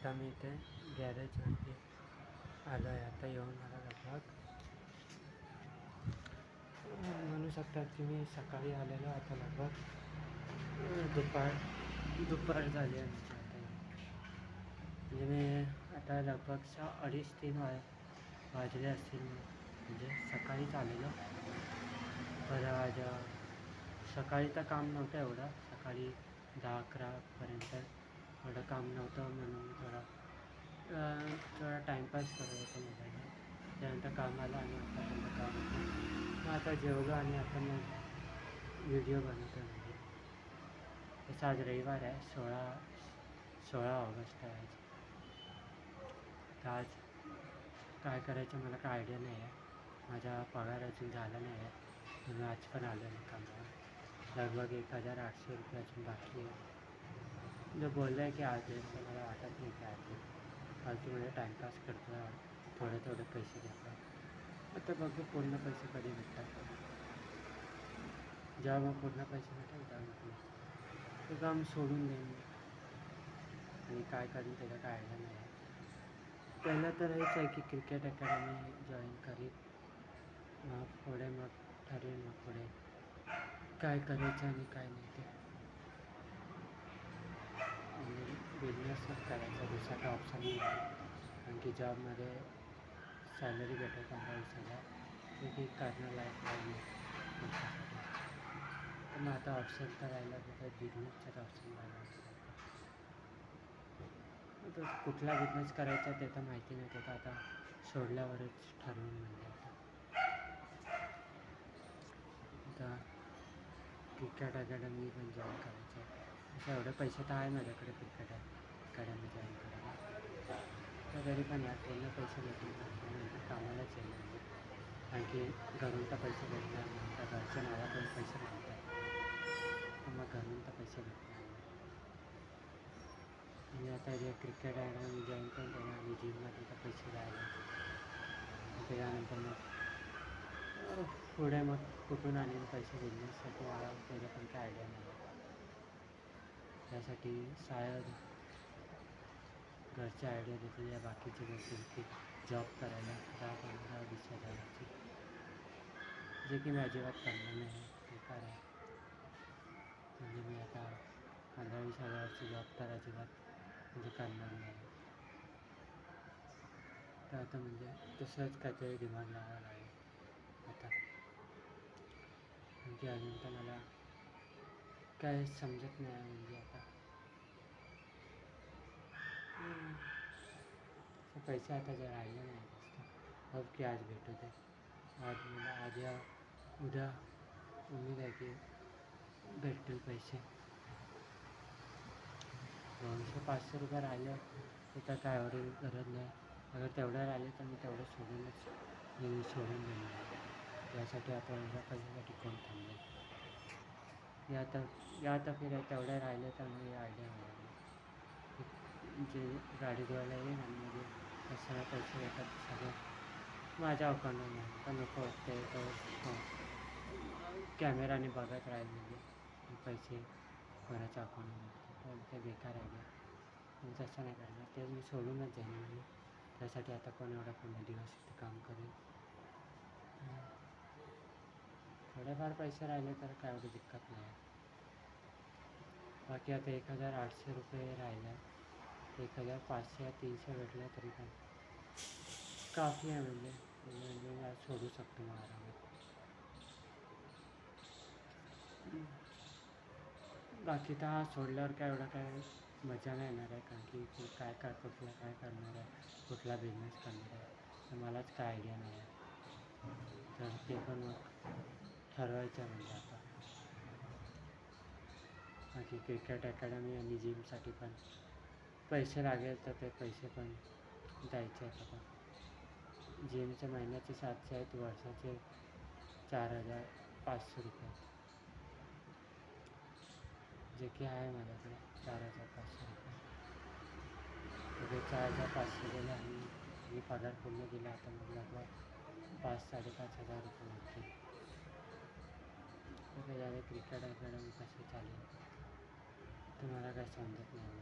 आता मी इथे गॅरेजवरती आलो आहे. आता येऊन मला लगभग म्हणू शकतात की मी सकाळी आलेलो. आता लगभग दुपार झाली आहे. म्हणजे मी आता लगभग 2:30-3 वाजले असतील. म्हणजे सकाळीच आलेलो. तर आज सकाळी तर काम नव्हतं एवढं. सकाळी 10-11पर्यंत एवढं काम नव्हतं, म्हणून थोडा टाईमपास करत होतो मोबाईलवर. त्यानंतर काम आलं आणि आतापर्यंत काम होतं. मग आता जेवलो आणि आता मग व्हिडिओ बनवतो. म्हणजे तसं आज रविवार आहे, 16 ऑगस्ट आहे आज. तर आज काय करायचं मला काय आयडिया नाही आहे. माझा पगार अजून झाला नाही आहे, म्हणून आज पण आलो नाही कामावर. लगभग 1,800 रुपये अजून बाकी आहे. जो बोललं आहे की आज येईल, तर मला वाटत नाही की आज येईल. फालतूमध्ये टाईमपास करतो, थोडे पैसे घेतो. आता बघू पूर्ण पैसे कधी भेटतात. जेव्हा मग पूर्ण पैसे भेटेल तेव्हा ते काम सोडून देईन आणि काय करीन त्याचा काय आयडिया नाही आहे. पहिलं तर हेच आहे की क्रिकेट अकॅडमी जॉईन करीन. मग पुढे मग ठरेल मग पुढे काय करायचं आणि काय नाही ते. म्हणजे बिझनेसच करायचा, दुसरा काय ऑप्शन नाही आहे. कारण की जॉबमध्ये सॅलरी भेटत 15,000-20,000 ते की करण्यालायक नाही पैशासाठी. तर मग आता ऑप्शन तर राहिला तर बिझनेसचाच ऑप्शन राहिला. आता कुठला बिझनेस करायचा ते तर माहिती नाही. ते तर आता सोडल्यावरच ठरवून. म्हणजे आता क्रिकेट अकॅडमी पण जॉईन करायचं आहे. असं एवढे पैसे तर आहे माझ्याकडे क्रिकेट अकॅडमी जॉईन करायला. तर तरी पण यार पूर्ण पैसे भेटून नंतर कामालाच येईल. म्हणजे कारण की घरून तर पैसे भेटणार नाही, तर घरचे माझ्याकडून पैसे मागतात, तर मग घरून तर पैसे भेटणार नाही. म्हणजे आता जे क्रिकेट अकॅडमी जॉईन करून देणार आणि जिममध्ये तर पैसे जायला. त्याच्यानंतर मग पुढे मग कुठून आणीन पैसे बिझनेससाठी मला त्याचं पण काय आयडिया नाही. त्यासाठी शाळेत घरचे आयडिया देतील या बाकीचे बोलतील की जॉब करायला 10-15-20,000ची, जे की मी अजिबात करणार नाही. बेकार आहे. म्हणजे मी आता 15-20,000ची जॉब तर अजिबात म्हणजे करणार नाही. तर आता म्हणजे तसंच काहीतरी दिमाग लावावं लागेल आता. म्हणजे अजून तर मला काय समजत नाही. म्हणजे आता पैसे आता जर राहिले नाही जास्त. अब की आज भेटू दे. आज मला उद्या उम्मीद आहे की भेटतील पैसे. 200-500 रुपये राहिले तर काय एवढी गरज नाही. अगर तेवढं राहिले तर मी तेवढं सोडून देणार. यासाठी आता एवढ्या पैशासाठी कोण थांबेल. या तर फिर तेवढे राहिले तर मग आयडिया मिळाली. जे गाडी धुवायला येईल आणि म्हणजे सगळे पैसे येतात सगळे माझ्या अकाउंटवर नाही. पण नको वाटते तो कॅमेराने बघत राहील म्हणजे पैसे कोणाच्या अकाउंटवर तर ते बेकार आहे. तसं नाही करणार. ते मी सोडूनच जाईन. म्हणजे त्यासाठी आता कोण एवढा पूर्ण दिवस इथे काम करेल. थोडेफार पैसे राहिले तर काय एवढी दिक्कत नाही. बाकी आता 1,800 रुपये राहिले. 1,500-300 भेटले तरी पण काफी आहे. म्हणजे मी आज सोडू शकतो मग आरामात. बाकी तर सोडल्यावर काय एवढं काय मजा नाही येणार आहे. कारण की कुठला काय करणार आहे, कुठला बिझनेस करणार आहे, तर मलाच काय आयडिया नाही आहे. तर ते पण मग ठरवायचं म्हणजे आता. बाकी क्रिकेट अकॅडमी आणि जिमसाठी पण पैसे लागेल, तर ते पैसे पण द्यायचे आहेत. आता जिमचे महिन्याचे 700 आहेत, वर्षाचे 4,500 रुपये, जे की आहे माझ्याकडे 4,500 रुपये. तर 4,500 दिले आणि पगार पूर्ण दिला आता मग लगभग 5,000-5,500 रुपये मिळतील. तर त्याच्यामध्ये क्रिकेट अकॅडमी कशी चालेल तर मला काय समजत नाही.